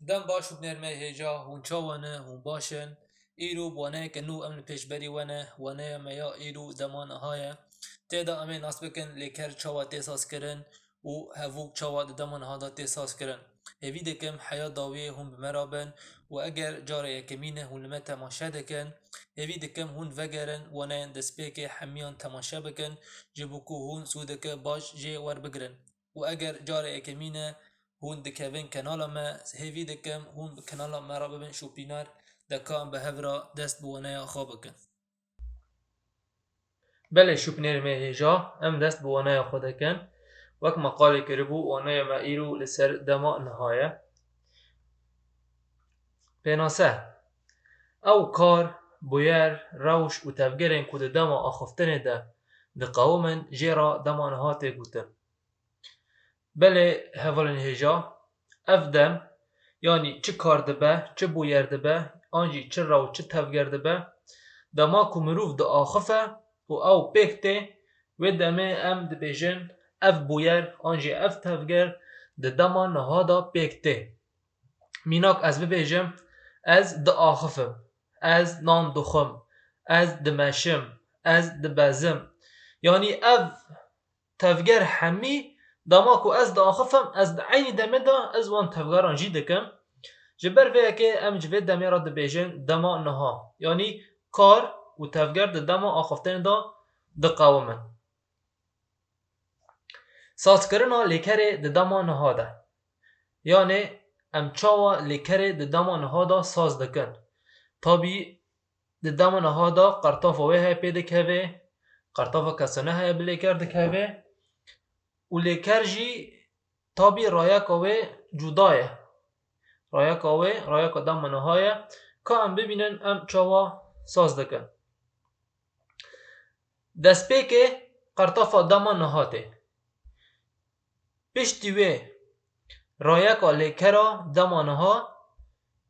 دم باش و بنرمه هجا هون چاوانه هون باشن ایرو بوانه که نو امن پیشبری وانه میا ایرو دمان های تیدا امن ناس بکن لیکر چاوا تیساس کرن و هفوک چاوا دمان ها دا تیساس کرن هیوی دکم حیا داوی هون بمرابن و اگر جاره یکمینه هون لما تماشا دکن هیوی دکم هون وگرن وانه دسپیک حمیان تماشا بکن جبوکو هون سودک باش جی ور بگرن و اگر جاره یکمینه هون دکوین کانالا ما هیوی دکم هون کانالا ما را ببین شوپینار دکان به هفرا دست بوانه خواب بکن بله شوپنیر می هجا ام دست بوانه خود کن وک مقاله کربو وانه ما ایرو لسر دما نهایه بناسه او کار بویر روش و تفگرین کود دما آخفتن ده دقاومن جیرا دما نهاته گوتن بله هفالن هجا افدم yani çi kar dibe, çi bûyer dibe, an jî çi raw çi tevger dibe, dema ku mirov diaxife û ew pêk tê, wê demê em dibêjin ev bûyer an jî ev tevger di dema niha da pêk tê. Mînak ez bibêjim ez diaxifim, ez nan dixwim, ez dimeşim, ez dibezim. Yani ev tevger hemî dema ku ez diaxifim ez di eynî demê de ez wan tevgeran jî dikim. Ji ber vê yekê em ji vê demê re dibêjin dema niha yanî kar û tevger di dema axiftinê da diqewimin. Sazkirina lêkerê di dema niha de yanê em çawa lêkerê di dema niha da saz dikin. Tabî di dema niha da qertafa wê heye pê dikeve, qertafa kesane heye bi lêker dikeve û lêker jî tabî rayeka wê cuda ye. Rayeka wê rayeka dema niha ye ka em bibînin em çawa saz dikin. Destpêkê qertafa dema niha tê. Piştî wê rayeka lêkera dema niha,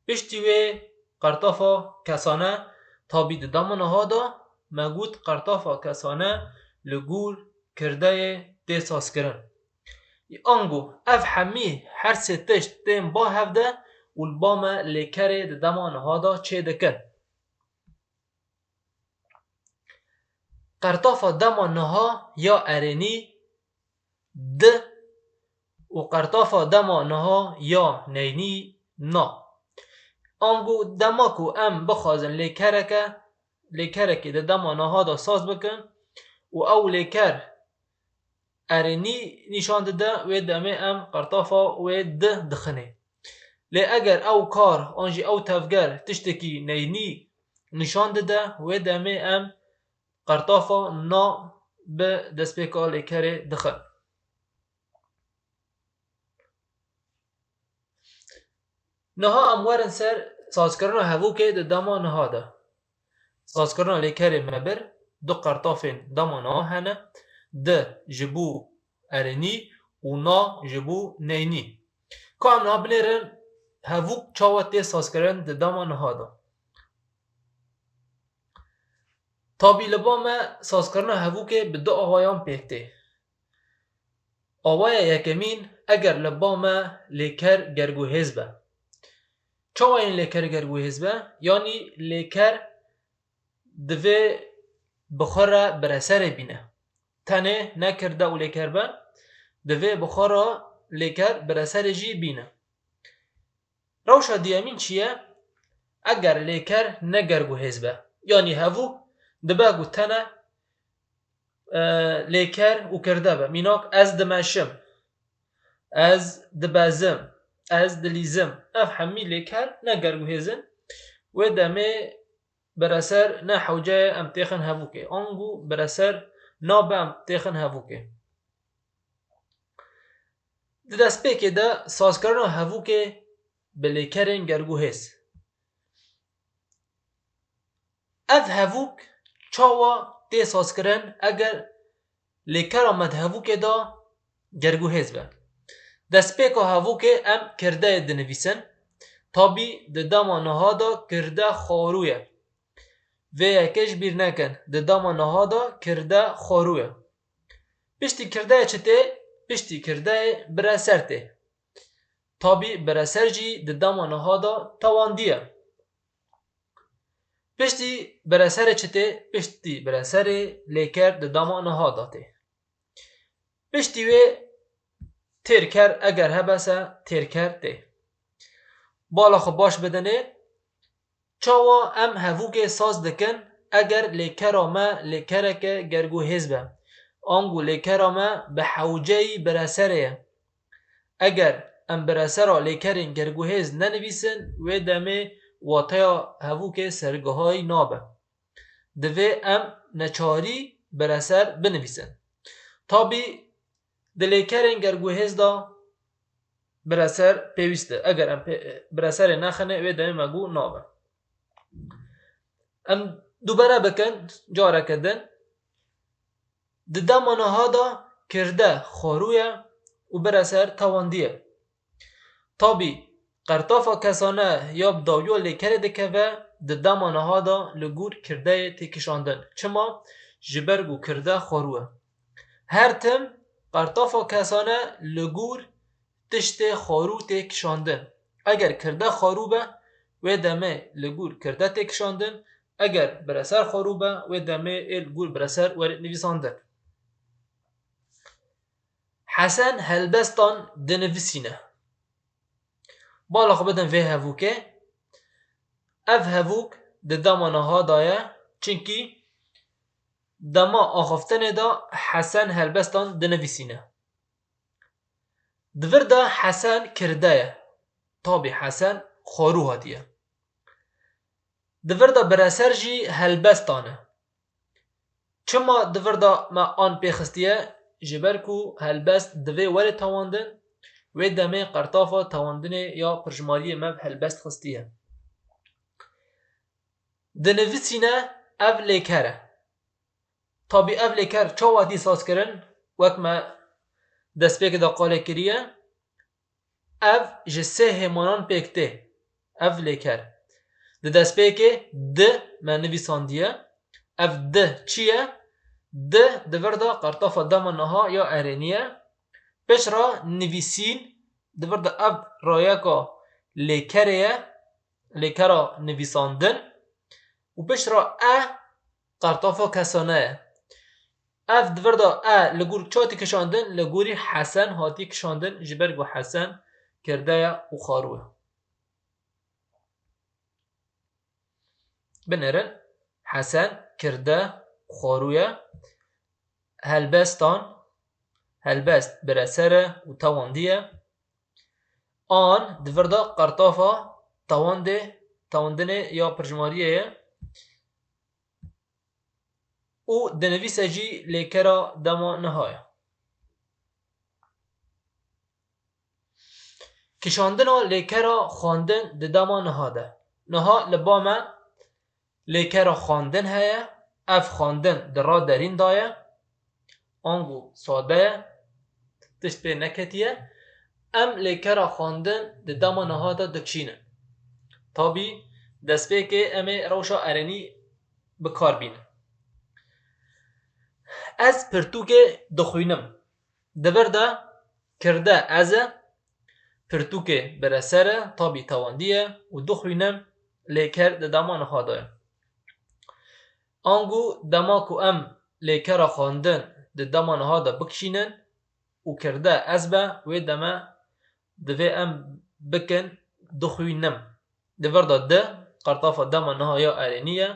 piştî wê qertafa kesane tabî di dema niha da me got qertafa kesane li gûr kirdeyê tê sazkirin. Ango ev hemî her sê tişt tên ba hev de û li ba me lêkerê di dema niha da çê dikin. Qertafa dema niha ya erênî di û qertafa dema niha ya neynî na. Ango dema ku em bixwazin lêkerekê di dema niha da saz bikin û ew lêker erênî nîşan dide wê demê em qertafa wê di dixinê. Lê eger ew kar an jî ew tevger tiştekî neynî nîşan dide wê demê em qertafa na bi destpêka lêkerê dixin. Niha em werin ser sazkirina hevûkê di dema niha de. Sazkirina lêkerê me bir du qertafên dema niha hene, di ji bo erênî û na ji bo neynî. Ka em niha binêrin hevûk çawa tê sazkirin di dema niha da. Tabî li ba me sazkirina hevûkê bi du awayan pêk tê. Awaya yekemîn eger li ba me lêker gergûhêz be. Çawa yên lêker gergûhêz be? Yanî lêker divê bi xwe re bireserê bîne. Tenê ne kirde û lêker be, divê bi xwe re lêker bireserê jî bîne. Rewşa diyemîn çi ye? Eger lêker ne gergûhêz be. Yanî hevûk dibe ku tene lêker û kirde be. Mînak ez dimeşim, ez dibezim, ez dilîzim. Ev hemî lêker ne gergûhêzin. Wê demê bireser ne hewceyê em têxin hevûkê. Ango bireser nabe em têxin hevûkê. Di destpêkê de sazkirina hevûkê bi lêkerên gergûhêz. Ev hevûk çawa tê sazkirin eger lêkera me di hevûkê da gergûhêz be. Destpêka hevûkê em kirdeyê dinivîsin. Tabî di dema niha da kirde xwarû ye. Vê yekê ji bîr nekin. Di dema niha da kirde xwarû ye. Piştî kirdeyê çi tê? Piştî kirdeyê bireser tê. تابی برسر جی دداما نهادا تواندیه. پشتی برسر چته؟ پشتی برسر لیکر دداما نهادا ته. پشتی وی ترکر اگر هبسه ترکر ته. بالا خو باش بدنه چاوا ام هفوک ساز دکن اگر لیکرا ما لیکرک گرگو حزبه آنگو لیکرا ما به حوجه برسره. اگر ام برسرا لیکرین گرگو حز ننویسن و دمه واتیا هفوک سرگاهای نابه دوه ام نچاری برسر بنویسن تابی دلیکرین گرگو حز دا برسر پیوسته. اگر ام برسر نخنه و دمه مگو نابه. ام دوباره بکن جاره کردن دداما نهادا کرده خارویه و برسر تواندیه. تابی قرطافا کسانه یا بداویو لیکره دکه و دداما نهادا لگور کرده تکشاندن چما جبرگو کرده خاروه. هر تم قرطافا کسانه لگور تشت خارو تکشاندن. اگر کرده خارو به و دمه لگور کرده تکشاندن. اگر برسر خاروبه و دمه الگور برسر ورد نویساندن. حسن هلبستان دنویسینه. بالا خو بدن وی هفوکه اف هفوک دداما نهادایه چنکی دما آخفتن دا حسن هلبستان دنویسینه. دور دا حسن کرده تابی حسن خارو هاتیه. دور دا برسر جی هلبستانه چما دور دا ما آن پیخستیه جبرکو هلبست دوی ولی تواندن و دمه قرطافا تواندن یا پرجمالی مب هلبست خستیه. دنویسینه اف لیکره تابی اف لیکر چاواتی ساز کرن وقت ما دست پیک دا قاله کریه اف جسه همانان پیکته اف لیکر ده دست پیک ده من نویساندیه اف ده چیه؟ ده دوردا قرطافا داما نها یا ارینیه پیش را نویسین دوردا اف رایکا لیکره لیکرا نویساندن و پیش را قرطافا کسانه اف دوردا لگور چاتی کشاندن لگوری حسن هاتی کشاندن جبرگو حسن کرده و خاروه. بنرن حسن کرده خارویه هلبستان هلبست برسره و تواندیه آن دوردا قرطافا تواندنه یا پرجماریه و دنویسه جی لیکرا دما نهایه. کشاندن لیکرا خواندن دما نهاده نها لبامه لیکرا خواندن هیا اف خواندن درا درین دایه آنگو ساده تشت به نکتیه ام لیکرا خواندن دما نهاده دکشینه تابی دست به که امه روشا ارنی بکار بینه. از پرتوک دخوینم دور دا کرده از پرتوک برسره تابی تواندیه و دخوینم لیکر دما نهاده آنگو دما کو ام لیکر خواندن دما نهاده بکشینن و کرده از به و دما دوی ام بکن دخوینم دور دا ده قرطافا دما نها یا ارینیه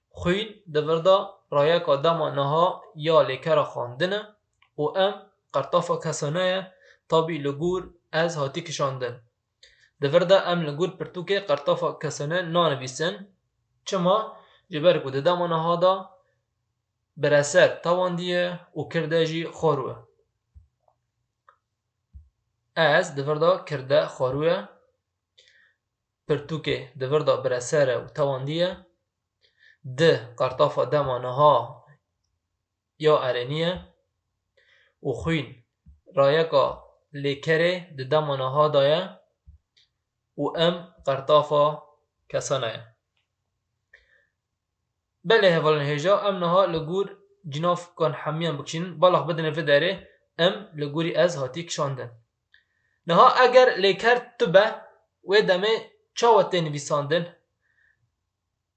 خوین دور دا رایکا دما نها یا لیکر خواندنه و ام قرطافا کسانه تابی لگور از هاتی کشاندن دور دا ام لگور پرتوک قرطافا کسانه نانویسن چما جبرگو دما نهادا برسر تواندیه و کرده جی خاروه. از دور دا کرده خاروه پرتوک دور دا برسر و تواندیه ده قرطافا دما نها یا ارینیه و خوین رایکا لیکره دما نهادایه و ام قرطافا کسانه. بله هفالن هجا ام نها لگور جناف کن حمیان بکشین بالاخ بدن فداره ام لگوری از هاتی کشاندن نها اگر لیکر تو به و دمه چاوت نویساندن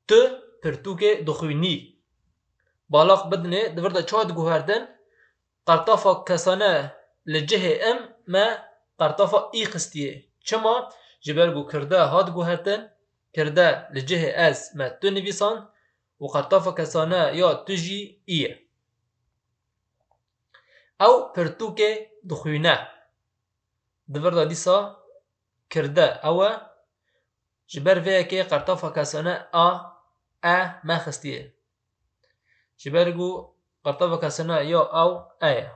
تو پرتوک دخوینی بالاق بدنه دورده چاوت گوهردن قرطافا کسانه لجه ام ما قرطافا ای قستیه چما جبرگو کرده هاد گوهردن کرده لجه از ما تو نویسان و قرطافا کسانه یا تجی ایه او پرتوک دخوینه دورده دیسا کرده او جبر وی که قرطافا کسانه ما خستیه جبرگو قرطافا کسانه یا او ایه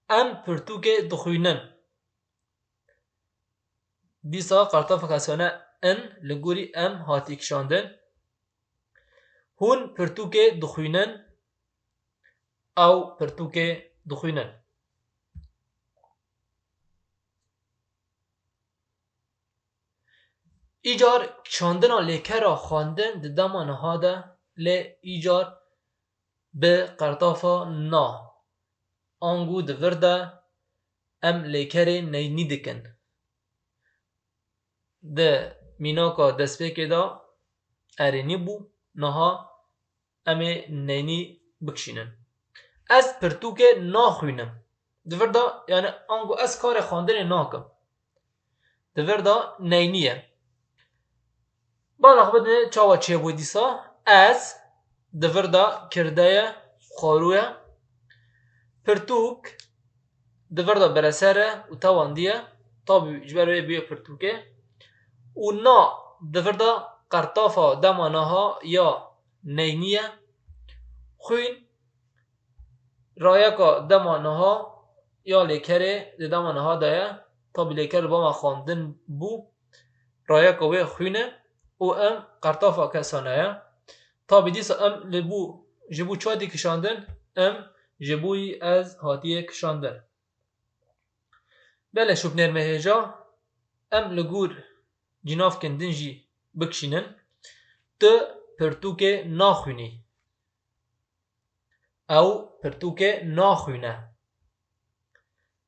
ام پرتوک دخوینن دیسا قرطافا کسانه ان لگوری ام هاتی کشاندن هون پرتوک دخوینن او پرتوک دخوینن ایجار کشاندنا لیکرا خواندن دداما نهاده لی ایجار به قرطافا نا آنگو دورده ام لیکره نینی دکن ده میناکا دسپیک دا ارینی بو نها ام نینی بکشینن از پرتوک ناخوینم دورده یعنی آنگو از کار خواندن ناکم دورده نینیه بالاخ بدنه چاوا چه بو دیسا از دورده کرده خاروه پرتوک دورده برسره و تواندیه طابی جبروی بیو پرتوکه و نا دورده قرطافا دمانها یا نینیه خوین رایکا دمانها یا لیکره دمانها دایه طابی لیکر با ما خواندن بو رایکا وی خوینه و ام قرطافا کسانه طابی دیسا ام لبو جبو چادی کشاندن ام جبوی از هاتیه کشاندن بله شوب نرمه هجا ام لگور جناف کندن جی بکشینن تو پرتوک ناخوینی او پرتوک ناخوینه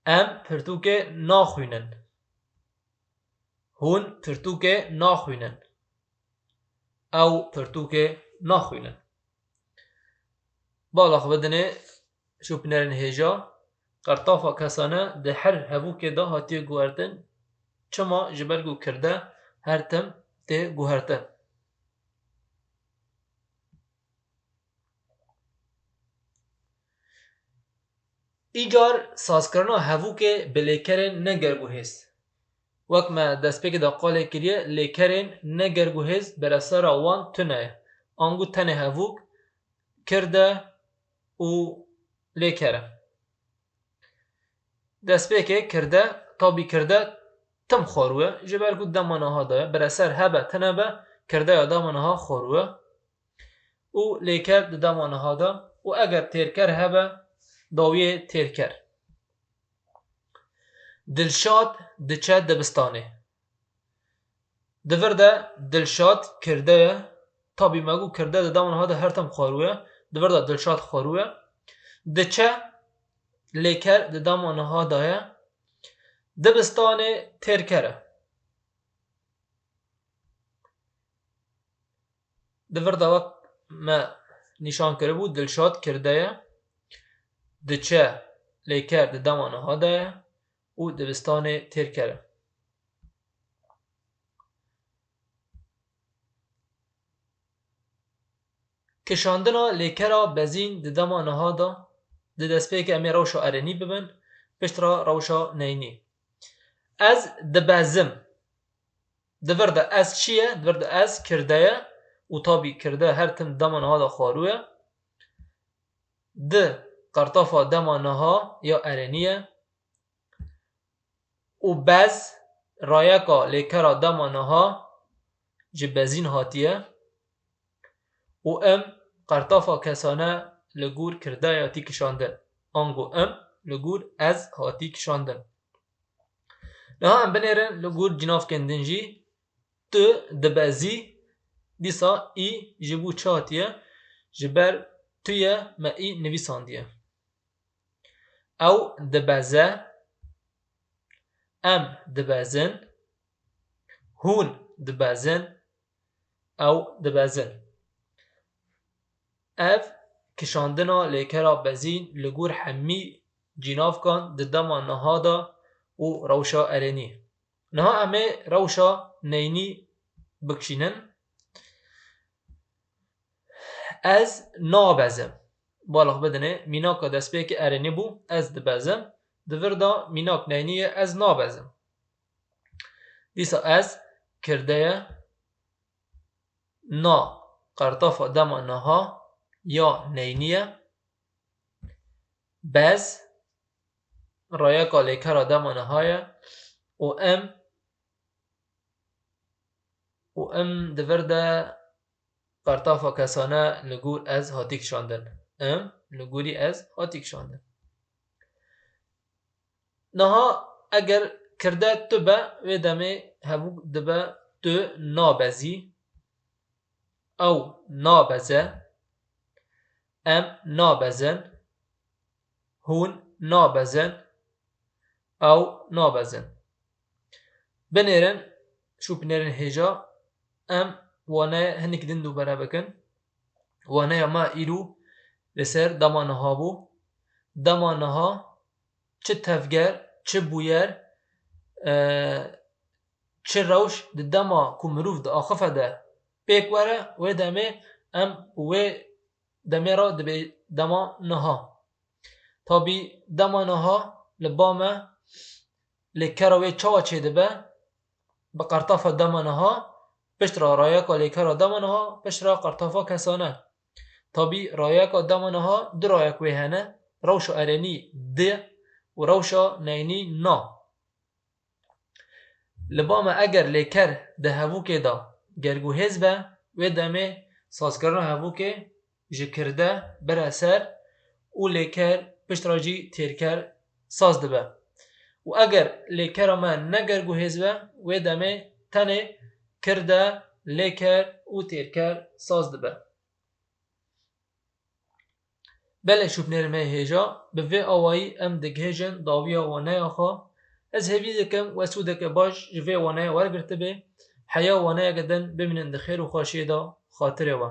ام پرتوک ناخوینن هون پرتوک ناخوینن او پرتوک ناخوینن بالاخ بدنه شوب نرن هجا قرطافا کسانه ده هر هبوک دا هاتیه گوهردن چما جبرگو کرده هر تم ده گوهردن ایجار سازکرنا هبوک بلیکرن نگرگو هست وقت ما دست پیک دا قاله کریه لیکرن نگرگو هست برسر وان تنه آنگو تنه هبوک کرده و لیکره دست پیک کرده تابی کرده تم خوروه جبرگو دمانه ها دایه برسر هبه تنه به کرده یا دمانه ها خوروه و لیکر دمانه ها دا و اگر تیرکر هبه داویه تیرکر دلشاد دچه دبستانه دورده دلشاد کرده تابی مگو کرده دمانه ها دا هر تم خوروه دورده دلشاد خوروه دچه لیکر دمانه ها دایه دبستانه تیرکره دورده وقت ما نشان کرده بود دلشاد کرده دچه لیکر دمانه ها دایه و دبستانه تیرکره کشاندنا لیکرا بزین دمانه ها دا دست پیک امی روشا ارنی ببن پشترا روشا نینی از دبازم دورده از چیه؟ دورده از کرده و طابی کرده هر تم دمانه ها دا خواروه قرطافا دمانه ها یا ارنیه و بز رایکا لیکرا دمانه ها جبزین هاتیه و ام قرطافا کسانه لگور کرده یا تی کشاندن آنگو ام لگور از هاتی کشاندن نها ام بنیرن لگور جناف کندن جی تو دبازی دیسا ای جبو چاتیه جبر توی ما ای نویساندیه او دبازه ام دبازن، هون دبازن او دبازن. اف کشاندنا لیکرا بزین لگور حمی جیناف کان ددما نهادا و روشا ارنی. نها امه روشا نینی بکشینن. از نابزم بالغ بدنه میناک دست به که ارنی بو از دبزم دوردا میناک نینیه از نابزم. دیسا از کرده نا قرطافا دما نها یا نینیه. بز رایکا لیکرا دما نهایه و ام دوردا قرطافا کسانه لگور از هاتیک شاندن. لگوری از هاتیک شاندن. نها اگر کرده تو به و دمه هبو دبه تو نابزی او نابزه، ام نابزن، هون نابزن او نابزن. بنیرن شو بنیرن هجا ام وانه هنک دندو برا بکن. وانه ما ایرو لسر دمانها بو. دمانها چه تفگر چه بویر چه روش دما کمروف دا آخفه ده پیک وره و دمه ام و دمه را دبی دما نها تابی دما نها لبامه لکروی چاوا چه دبه بقرطافه دما نها پشت را رایکا لیکرا دما نها پشت را قرطافه کسانه تابی رایکا دما نها دو رایک ویهنه روشو ارنی ده و روشا نینی نا. لبامه اگر لیکر ده هفو که دا گرگو هزبه و دمه سازکرنا هفو که جکرده بر سر و لیکر پشت راجی تیرکر ساز دبه و اگر لیکر ما نگرگو هزبه و دمه تنه کرده لیکر و تیرکر ساز دبه. بله شوب نرمه هجا به آوایی ام دگهجن داویا و نیاخا از هفی دکم و سودک باش جوه و نیا ورگرته به حیا و نیا گدن بمینن دخیر و خاشیه دا خاطره و